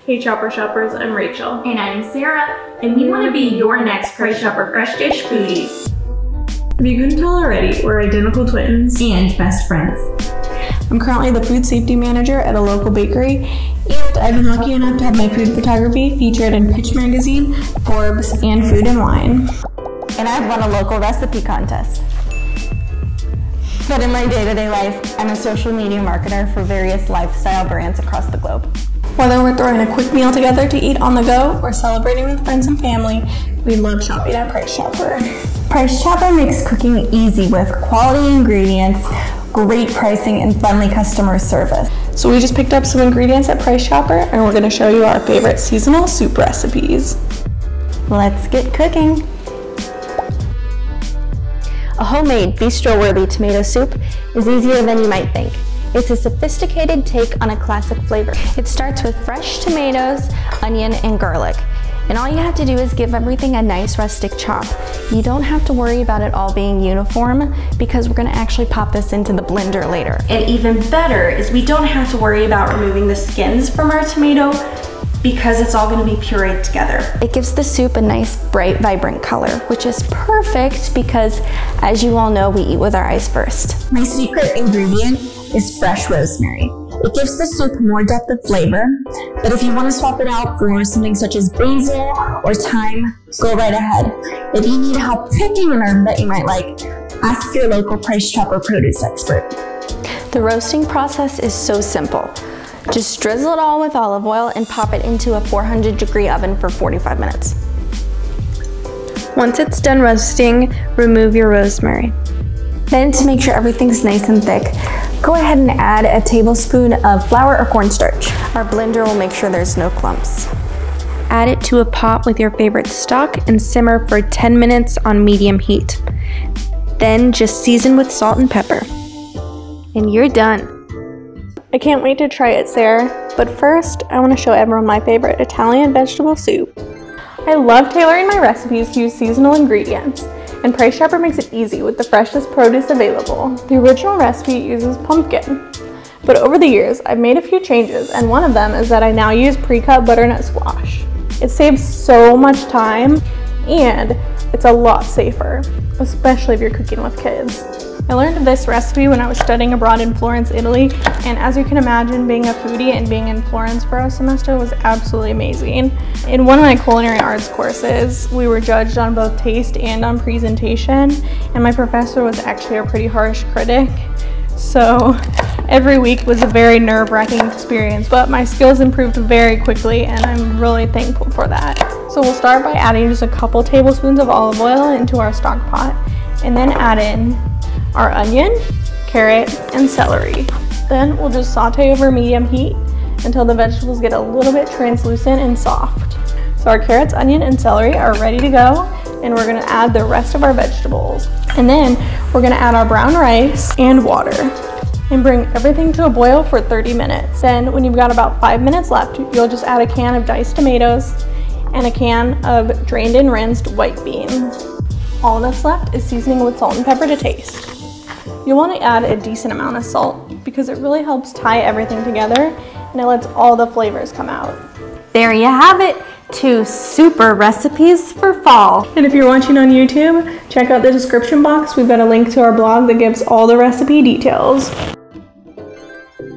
Hey Chopper Shoppers, I'm Rachel. And I'm Sarah, and we want to be your next Price Chopper Fresh Dish foodies. If you couldn't tell already, we're identical twins. And best friends. I'm currently the food safety manager at a local bakery, and I've been lucky enough to have my food photography featured in Pitch Magazine, Forbes, and Food and Wine. And I've won a local recipe contest. But in my day-to-day life, I'm a social media marketer for various lifestyle brands across the globe. Whether we're throwing a quick meal together to eat on the go or celebrating with friends and family, we love shopping at Price Chopper. Price Chopper makes cooking easy with quality ingredients, great pricing, and friendly customer service. So we just picked up some ingredients at Price Chopper, and we're going to show you our favorite seasonal soup recipes. Let's get cooking. A homemade bistro-worthy tomato soup is easier than you might think. It's a sophisticated take on a classic flavor. It starts with fresh tomatoes, onion, and garlic. And all you have to do is give everything a nice rustic chop. You don't have to worry about it all being uniform because we're gonna actually pop this into the blender later. And even better is we don't have to worry about removing the skins from our tomato because it's all gonna be pureed together. It gives the soup a nice, bright, vibrant color, which is perfect because, as you all know, we eat with our eyes first. My secret ingredient is fresh rosemary. It gives the soup more depth of flavor, but if you want to swap it out for something such as basil or thyme, go right ahead. If you need help picking an herb that you might like, ask your local Price Chopper produce expert. The roasting process is so simple. Just drizzle it all with olive oil and pop it into a 400-degree oven for 45 minutes. Once it's done roasting, remove your rosemary. Then, to make sure everything's nice and thick, go ahead and add a tablespoon of flour or cornstarch. Our blender will make sure there's no clumps. Add it to a pot with your favorite stock and simmer for 10 minutes on medium heat. Then just season with salt and pepper. And you're done. I can't wait to try it, Sarah. But first, I want to show everyone my favorite Italian vegetable soup. I love tailoring my recipes to use seasonal ingredients, and Price Chopper makes it easy with the freshest produce available. The original recipe uses pumpkin, but over the years, I've made a few changes, and one of them is that I now use pre-cut butternut squash. It saves so much time, and it's a lot safer, especially if you're cooking with kids. I learned of this recipe when I was studying abroad in Florence, Italy, and as you can imagine, being a foodie and being in Florence for a semester was absolutely amazing. In one of my culinary arts courses, we were judged on both taste and on presentation, and my professor was actually a pretty harsh critic. So every week was a very nerve-wracking experience, but my skills improved very quickly, and I'm really thankful for that. So we'll start by adding just a couple tablespoons of olive oil into our stock pot, and then add in our onion, carrot, and celery. Then we'll just saute over medium heat until the vegetables get a little bit translucent and soft. So our carrots, onion, and celery are ready to go, and we're gonna add the rest of our vegetables. And then we're gonna add our brown rice and water and bring everything to a boil for 30 minutes. Then when you've got about 5 minutes left, you'll just add a can of diced tomatoes and a can of drained and rinsed white beans. All that's left is seasoning with salt and pepper to taste. You'll want to add a decent amount of salt because it really helps tie everything together and it lets all the flavors come out. There you have it, 2 super recipes for fall. And if you're watching on YouTube, check out the description box. We've got a link to our blog that gives all the recipe details.